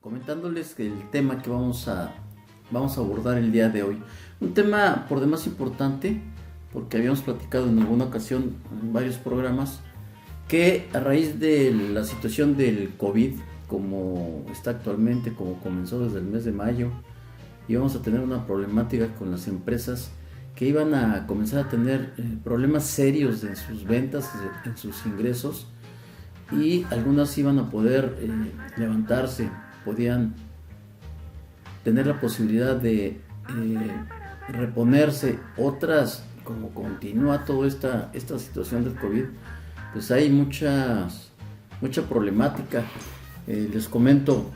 comentándoles que el tema que vamos a abordar el día de hoy. Un tema por demás importante, porque habíamos platicado en alguna ocasión en varios programas, que a raíz de la situación del COVID, como está actualmente, como comenzó desde el mes de mayo, íbamos a tener una problemática con las empresas que iban a comenzar a tener problemas serios en sus ventas, en sus ingresos, y algunas iban a poder levantarse, podían tener la posibilidad de reponerse. Otras, como continúa toda esta situación del COVID, pues hay mucha problemática. Les comento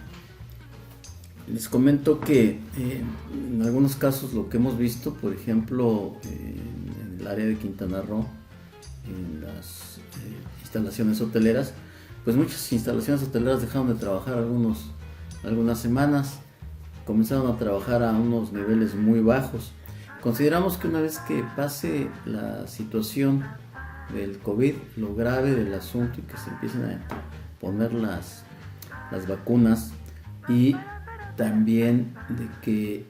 que en algunos casos lo que hemos visto, por ejemplo, en el área de Quintana Roo, en las instalaciones hoteleras, pues muchas instalaciones hoteleras dejaron de trabajar algunas semanas, comenzaron a trabajar a unos niveles muy bajos. Consideramos que una vez que pase la situación del COVID, lo grave del asunto, y que se empiecen a poner las vacunas, y también de que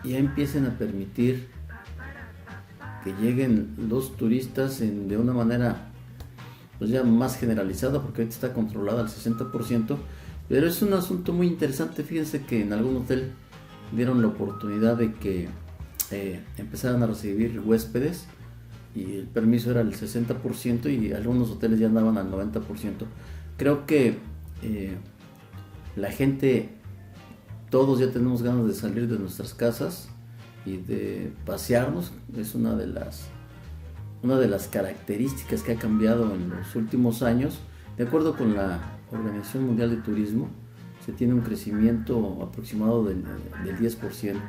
ya empiecen a permitir que lleguen los turistas de una manera pues ya más generalizada, porque ahorita está controlada al 60%, pero es un asunto muy interesante. Fíjense que en algún hotel dieron la oportunidad de que empezaran a recibir huéspedes, y el permiso era el 60%, y algunos hoteles ya andaban al 90%. Creo que la gente, todos ya tenemos ganas de salir de nuestras casas y de pasearnos. Es una de las características que ha cambiado en los últimos años. De acuerdo con la Organización Mundial de Turismo, se tiene un crecimiento aproximado del 10%,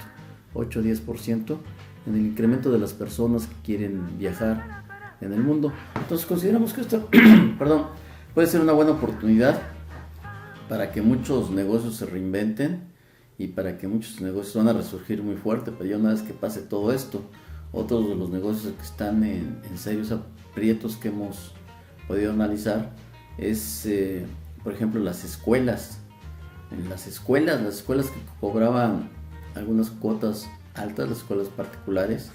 8-10%, en el incremento de las personas que quieren viajar en el mundo. Entonces consideramos que esto puede ser una buena oportunidad para que muchos negocios se reinventen, y para que muchos negocios van a resurgir muy fuerte. Pero ya una vez que pase todo esto, otros de los negocios que están en serios aprietos que hemos podido analizar es, por ejemplo, las escuelas. En las escuelas que cobraban algunas cuotas altas, las escuelas particulares,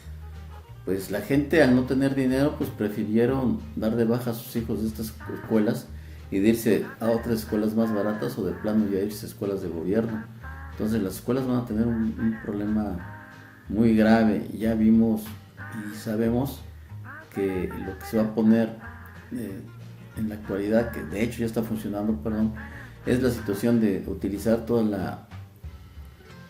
pues la gente, al no tener dinero, pues prefirieron dar de baja a sus hijos de estas escuelas y de irse a otras escuelas más baratas, o de plano ya irse a escuelas de gobierno. Entonces las escuelas van a tener un problema muy grave. Ya vimos y sabemos que lo que se va a poner en la actualidad, que de hecho ya está funcionando, es la situación de utilizar toda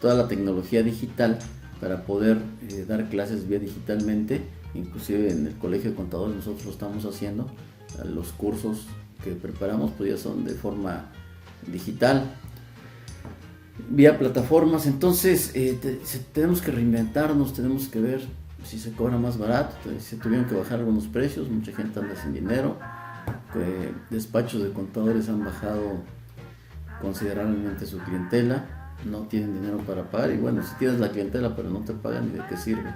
la tecnología digital para poder dar clases vía digitalmente. Inclusive en el Colegio de Contadores nosotros lo estamos haciendo. Los cursos que preparamos pues ya son de forma digital, vía plataformas. Entonces tenemos que reinventarnos, tenemos que ver si se cobra más barato. Se tuvieron que bajar algunos precios, mucha gente anda sin dinero, despachos de contadores han bajado considerablemente su clientela, no tienen dinero para pagar, y bueno, si tienes la clientela pero no te pagan, ¿y de qué sirve?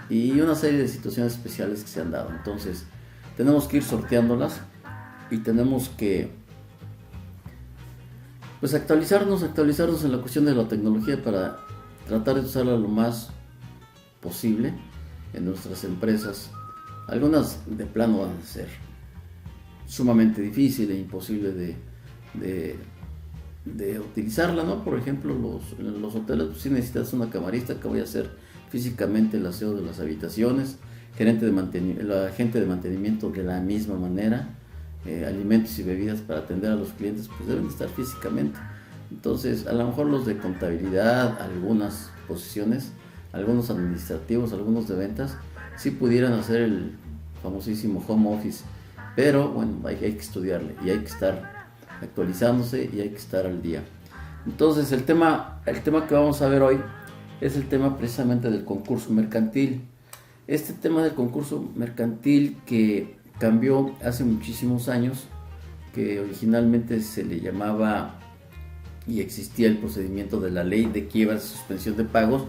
Y una serie de situaciones especiales que se han dado. Entonces tenemos que ir sorteándolas, y tenemos que pues actualizarnos en la cuestión de la tecnología, para tratar de usarla lo más posible en nuestras empresas. Algunas de plano van a ser sumamente difíciles e imposible de utilizarla, ¿no? Por ejemplo, los hoteles, pues sí necesitas una camarista que vaya a hacer físicamente el aseo de las habitaciones, la gente de mantenimiento de la misma manera. Alimentos y bebidas para atender a los clientes, pues deben estar físicamente. Entonces, a lo mejor los de contabilidad, algunas posiciones, algunos administrativos, algunos de ventas, sí pudieran hacer el famosísimo home office, pero bueno, hay que estudiarle, y hay que estar actualizándose, y hay que estar al día. Entonces el tema que vamos a ver hoy es el tema precisamente del concurso mercantil. Este tema del concurso mercantil, que cambió hace muchísimos años, que originalmente se le llamaba, y existía el procedimiento de la ley de quiebras y suspensión de pagos,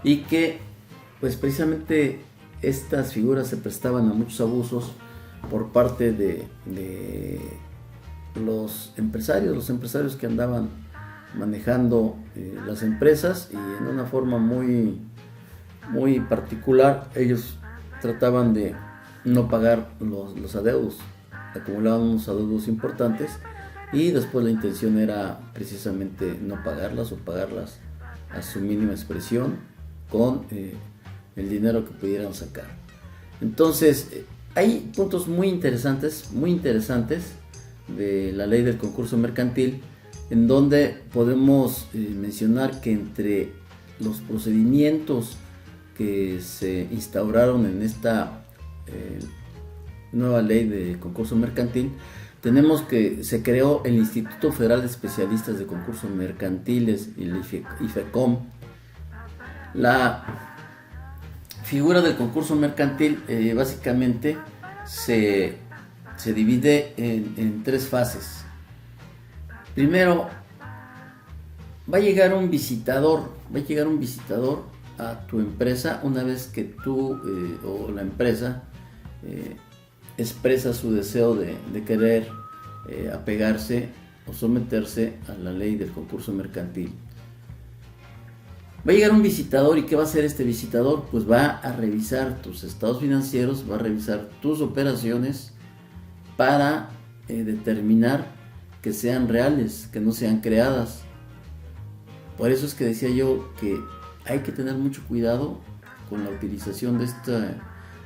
y que pues precisamente estas figuras se prestaban a muchos abusos por parte de los empresarios que andaban manejando las empresas, y en una forma muy particular ellos trataban de no pagar los adeudos, acumulaban unos adeudos importantes y después la intención era precisamente no pagarlas o pagarlas a su mínima expresión con el dinero que pudieran sacar. Entonces hay puntos muy interesantes de la ley del concurso mercantil, en donde podemos mencionar que entre los procedimientos que se instauraron en esta nueva ley de concurso mercantil, tenemos que se creó el Instituto Federal de Especialistas de Concursos Mercantiles, el IFECOM. La figura del concurso mercantil básicamente se divide en 3 fases. Primero, va a llegar un visitador a tu empresa una vez que tú o la empresa expresa su deseo de querer apegarse o someterse a la ley del concurso mercantil. Va a llegar un visitador, ¿y qué va a hacer este visitador? Pues va a revisar tus estados financieros, va a revisar tus operaciones para determinar que sean reales, que no sean creadas. Por eso es que decía yo que hay que tener mucho cuidado con la utilización de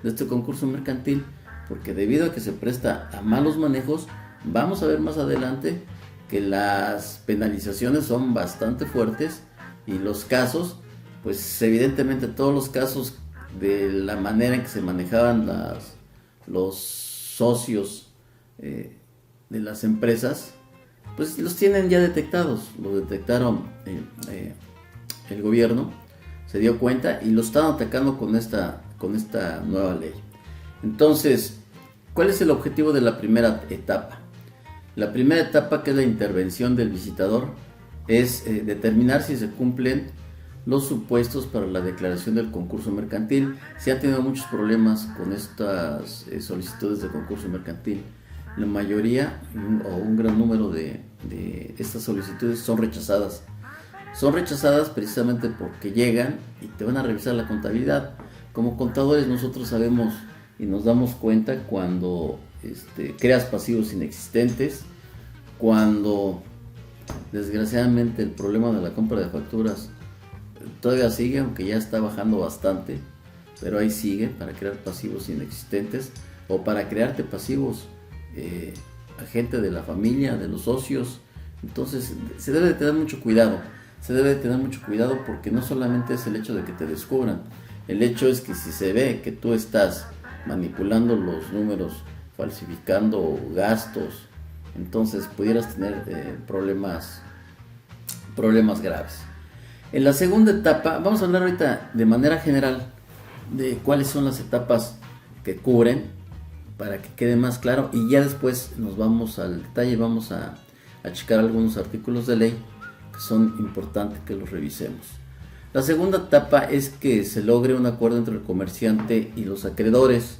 este concurso mercantil, porque debido a que se presta a malos manejos, vamos a ver más adelante que las penalizaciones son bastante fuertes, y los casos, pues evidentemente todos los casos de la manera en que se manejaban los socios de las empresas, pues los tienen ya detectados, los detectaron el gobierno, se dio cuenta y lo están atacando con esta nueva ley. Entonces, ¿cuál es el objetivo de la primera etapa? La primera etapa, que es la intervención del visitador, es determinar si se cumplen los supuestos para la declaración del concurso mercantil. Se han tenido muchos problemas con estas solicitudes de concurso mercantil. La mayoría o un gran número de estas solicitudes son rechazadas. Son rechazadas precisamente porque llegan y te van a revisar la contabilidad. Como contadores nosotros sabemos y nos damos cuenta cuando creas pasivos inexistentes, cuando desgraciadamente el problema de la compra de facturas todavía sigue, aunque ya está bajando bastante, pero ahí sigue, para crear pasivos inexistentes o para crearte pasivos a gente de la familia, de los socios. Entonces se debe de tener mucho cuidado, porque no solamente es el hecho de que te descubran, el hecho es que si se ve que tú estás manipulando los números, falsificando gastos, entonces pudieras tener problemas graves. En la segunda etapa, vamos a hablar ahorita de manera general de cuáles son las etapas que cubren, para que quede más claro, y ya después nos vamos al detalle, vamos a checar algunos artículos de ley que son importantes que los revisemos. La segunda etapa es que se logre un acuerdo entre el comerciante y los acreedores.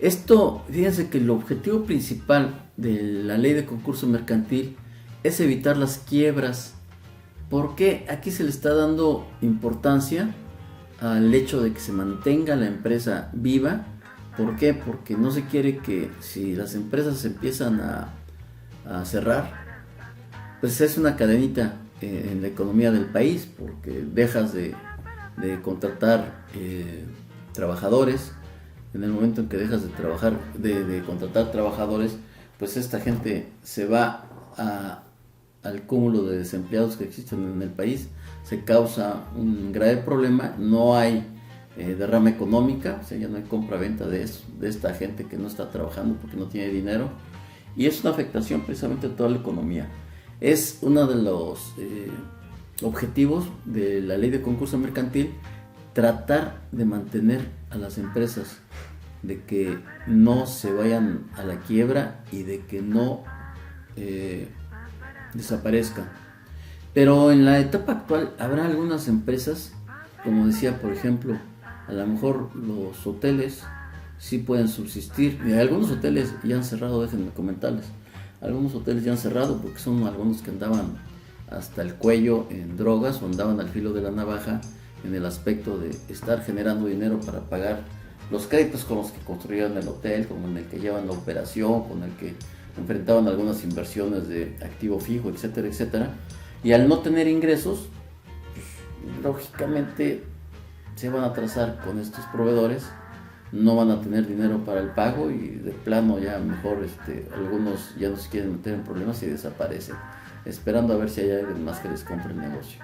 Esto, fíjense que el objetivo principal de la ley de concurso mercantil es evitar las quiebras. ¿Por qué? Aquí se le está dando importancia al hecho de que se mantenga la empresa viva. ¿Por qué? Porque no se quiere que, si las empresas se empiezan a cerrar, pues es una cadenita en la economía del país, porque dejas de contratar trabajadores. En el momento en que dejas de contratar trabajadores, pues esta gente se va al cúmulo de desempleados que existen en el país. Se causa un grave problema, no hay derrama económica, o sea, ya no hay compra-venta de esta gente que no está trabajando porque no tiene dinero, y es una afectación precisamente a toda la economía. Es uno de los objetivos de la ley de concurso mercantil, tratar de mantener a las empresas, de que no se vayan a la quiebra y de que no desaparezcan. Pero en la etapa actual habrá algunas empresas, como decía, por ejemplo, a lo mejor los hoteles sí pueden subsistir, y algunos hoteles ya han cerrado, déjenme comentarles. algunos hoteles ya han cerrado porque son algunos que andaban hasta el cuello en drogas o andaban al filo de la navaja en el aspecto de estar generando dinero para pagar los créditos con los que construyeron el hotel, con el que llevan la operación, con el que enfrentaban algunas inversiones de activo fijo, etcétera, etcétera. Y al no tener ingresos, pues, lógicamente se van a atrasar con estos proveedores, no van a tener dinero para el pago y de plano ya mejor algunos ya no se quieren meter en problemas y desaparecen, esperando a ver si hay alguien más que les compre el negocio.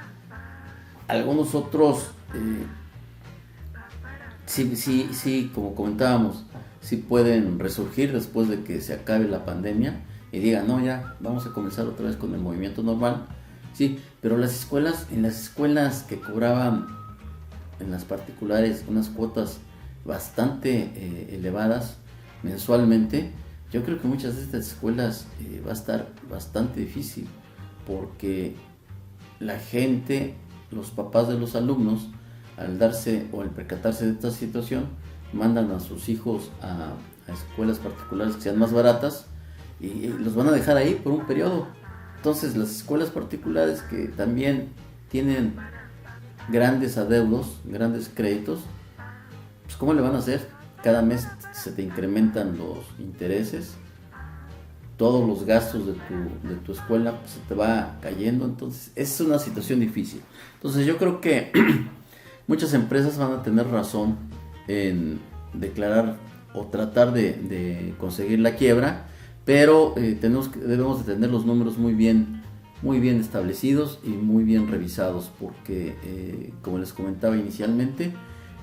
Algunos otros sí, como comentábamos, sí pueden resurgir después de que se acabe la pandemia y digan, no, ya vamos a comenzar otra vez con el movimiento normal. Sí, pero en las escuelas que cobraban en las particulares unas cuotas bastante elevadas mensualmente, yo creo que muchas de estas escuelas va a estar bastante difícil, porque la gente, los papás de los alumnos, al darse o al percatarse de esta situación, mandan a sus hijos a escuelas particulares que sean más baratas y los van a dejar ahí por un periodo. Entonces las escuelas particulares que también tienen grandes adeudos, grandes créditos, pues ¿cómo le van a hacer? Cada mes se te incrementan los intereses, todos los gastos de tu escuela pues, se te va cayendo. Entonces es una situación difícil. Entonces yo creo que muchas empresas van a tener razón en declarar o tratar de conseguir la quiebra, pero debemos de tener los números muy bien establecidos y muy bien revisados, porque como les comentaba inicialmente,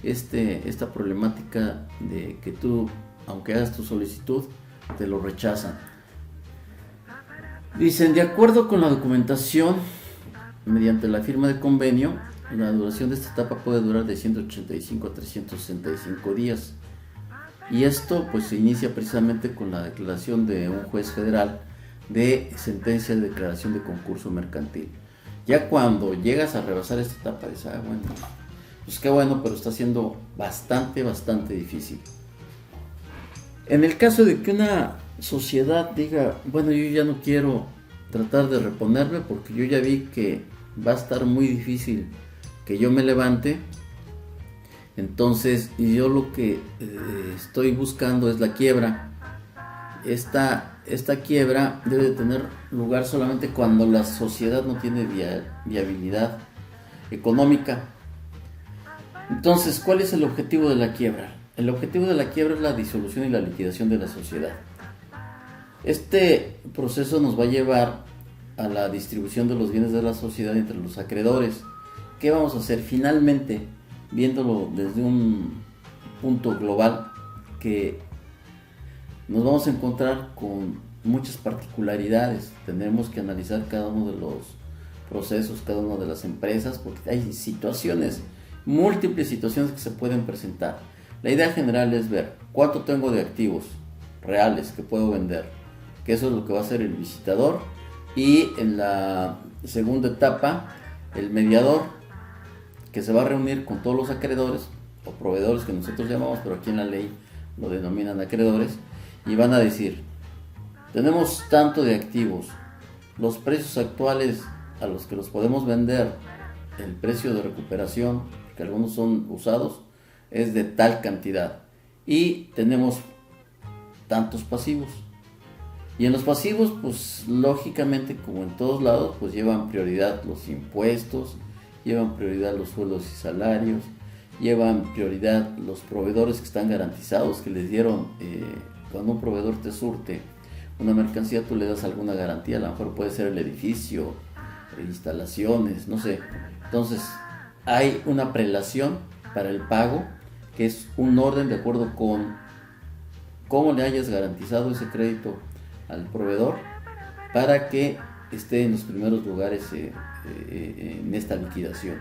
esta problemática de que tú, aunque hagas tu solicitud, te lo rechazan. Dicen, de acuerdo con la documentación, mediante la firma de convenio, la duración de esta etapa puede durar de 185 a 365 días. Y esto pues se inicia precisamente con la declaración de un juez federal de sentencia de declaración de concurso mercantil. Ya cuando llegas a rebasar esta etapa, dices, bueno, pues qué bueno, pero está siendo bastante difícil. En el caso de que una sociedad diga, bueno, yo ya no quiero tratar de reponerme porque yo ya vi que va a estar muy difícil que yo me levante, entonces yo lo que estoy buscando es la quiebra. Esta quiebra debe de tener lugar solamente cuando la sociedad no tiene viabilidad económica. Entonces, ¿cuál es el objetivo de la quiebra? El objetivo de la quiebra es la disolución y la liquidación de la sociedad. Este proceso nos va a llevar a la distribución de los bienes de la sociedad entre los acreedores. ¿Qué vamos a hacer? Finalmente, viéndolo desde un punto global, que nos vamos a encontrar con muchas particularidades. Tendremos que analizar cada uno de los procesos, cada una de las empresas, porque hay múltiples situaciones que se pueden presentar. La idea general es ver cuánto tengo de activos reales que puedo vender, que eso es lo que va a hacer el visitador, y en la segunda etapa el mediador, que se va a reunir con todos los acreedores o proveedores que nosotros llamamos, pero aquí en la ley lo denominan acreedores, y van a decir, tenemos tanto de activos, los precios actuales a los que los podemos vender, el precio de recuperación, que algunos son usados, es de tal cantidad, y tenemos tantos pasivos. Y en los pasivos, pues lógicamente, como en todos lados, pues llevan prioridad los impuestos, llevan prioridad los sueldos y salarios, llevan prioridad los proveedores que están garantizados, que les dieron, cuando un proveedor te surte una mercancía, tú le das alguna garantía, a lo mejor puede ser el edificio, instalaciones, no sé. Entonces, hay una prelación para el pago, que es un orden de acuerdo con cómo le hayas garantizado ese crédito al proveedor para que esté en los primeros lugares en esta liquidación.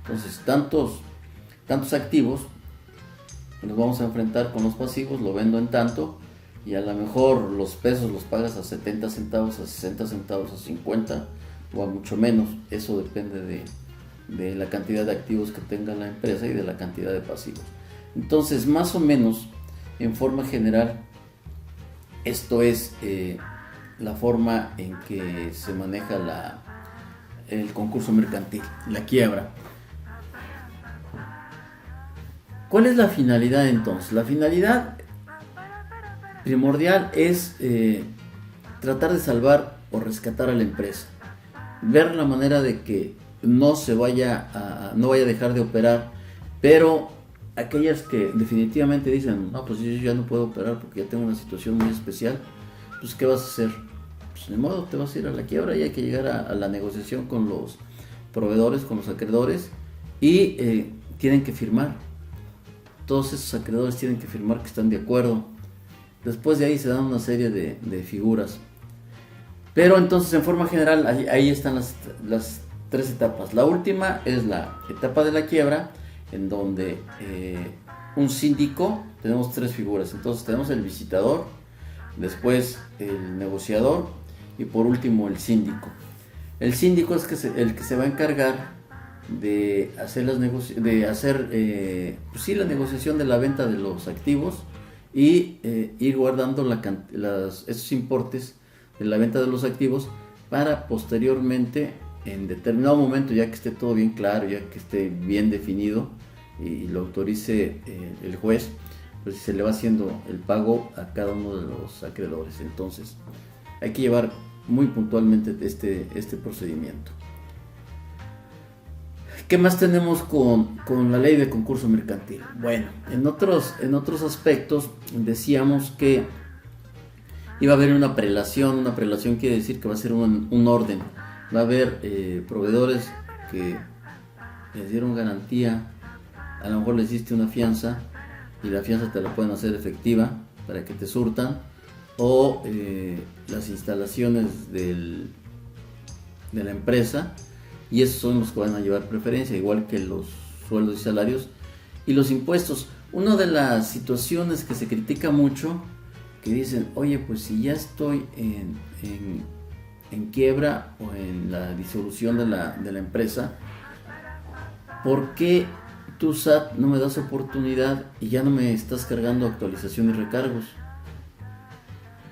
Entonces, tantos activos nos vamos a enfrentar con los pasivos, lo vendo en tanto, y a lo mejor los pesos los pagas a 70 centavos, a 60 centavos, a 50 o a mucho menos. Eso depende de la cantidad de activos que tenga la empresa y de la cantidad de pasivos. Entonces, más o menos, en forma general, esto es la forma en que se maneja el concurso mercantil, la quiebra. ¿Cuál es la finalidad entonces? La finalidad primordial es tratar de salvar o rescatar a la empresa, ver la manera de que no vaya a dejar de operar, pero aquellas que definitivamente dicen, no, pues yo ya no puedo operar porque ya tengo una situación muy especial, pues ¿qué vas a hacer? Pues de modo, te vas a ir a la quiebra y hay que llegar a la negociación con los proveedores, con los acreedores, y tienen que firmar. Todos esos acreedores tienen que firmar que están de acuerdo. Después de ahí se dan una serie de figuras. Pero entonces, en forma general, ahí están las tres etapas. La última es la etapa de la quiebra, en donde un síndico, tenemos tres figuras. Entonces tenemos el visitador, después el negociador y por último el síndico. El síndico es el que se va a encargar de hacer la negociación de la venta de los activos y ir guardando esos importes de la venta de los activos para posteriormente, en determinado momento, ya que esté todo bien claro, ya que esté bien definido y lo autorice el juez, pues se le va haciendo el pago a cada uno de los acreedores. Entonces hay que llevar muy puntualmente este procedimiento. ¿Qué más tenemos con la ley de concurso mercantil? Bueno, en otros aspectos decíamos que iba a haber una prelación. Una prelación quiere decir que va a ser un orden. Va a haber proveedores que les dieron garantía, a lo mejor les diste una fianza y la fianza te la pueden hacer efectiva para que te surtan, o las instalaciones de la empresa, y esos son los que van a llevar preferencia, igual que los sueldos y salarios y los impuestos. Una de las situaciones que se critica mucho, que dicen, oye, pues si ya estoy en quiebra o en la disolución de la empresa, ¿por qué tú, SAT, no me das oportunidad y ya no me estás cargando actualización y recargos?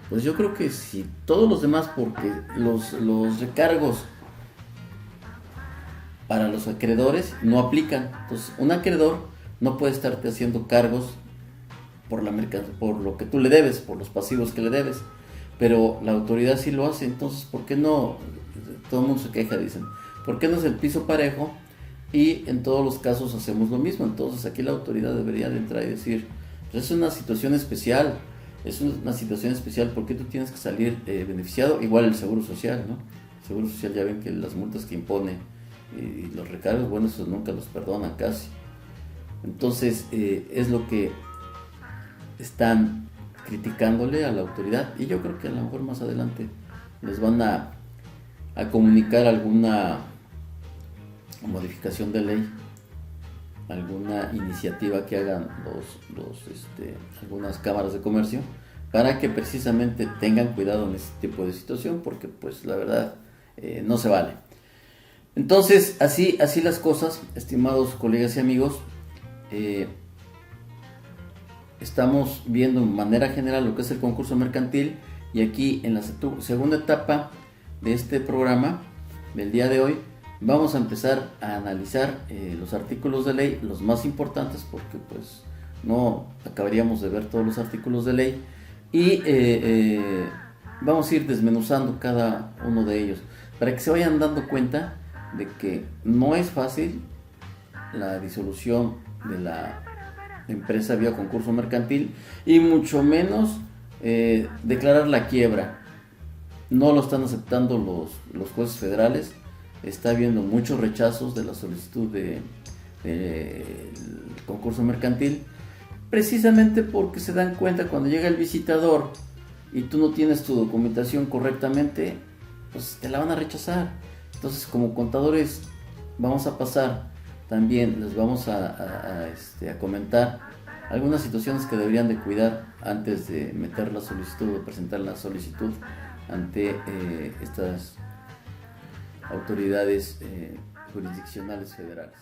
Pues yo creo que si todos los demás, porque los recargos para los acreedores no aplican. Entonces, un acreedor no puede estarte haciendo cargos por lo que tú le debes, por los pasivos que le debes, pero la autoridad sí lo hace. Entonces, ¿por qué no? Todo el mundo se queja, dicen, ¿por qué no es el piso parejo? Y en todos los casos hacemos lo mismo. Entonces aquí la autoridad debería de entrar y decir, pues es una situación especial, ¿por qué tú tienes que salir beneficiado? Igual el Seguro Social, ¿no? El Seguro Social, ya ven que las multas que impone y los recargos, bueno, esos nunca los perdonan casi. Entonces es lo que están criticándole a la autoridad, y yo creo que a lo mejor más adelante les van a comunicar alguna modificación de ley, alguna iniciativa que hagan algunas cámaras de comercio, para que precisamente tengan cuidado en este tipo de situación, porque pues la verdad no se vale. Entonces así las cosas, estimados colegas y amigos. Estamos viendo de manera general lo que es el concurso mercantil, y aquí en la segunda etapa de este programa del día de hoy vamos a empezar a analizar los artículos de ley, los más importantes, porque pues no acabaríamos de ver todos los artículos de ley, y vamos a ir desmenuzando cada uno de ellos para que se vayan dando cuenta de que no es fácil la disolución de la empresa vía concurso mercantil, y mucho menos declarar la quiebra. No lo están aceptando los jueces federales. Está habiendo muchos rechazos de la solicitud del concurso mercantil, precisamente porque se dan cuenta cuando llega el visitador y tú no tienes tu documentación correctamente, pues te la van a rechazar. Entonces, como contadores vamos a pasar, también les vamos a comentar algunas situaciones que deberían de cuidar antes de meter la solicitud o presentar la solicitud ante estas autoridades jurisdiccionales federales.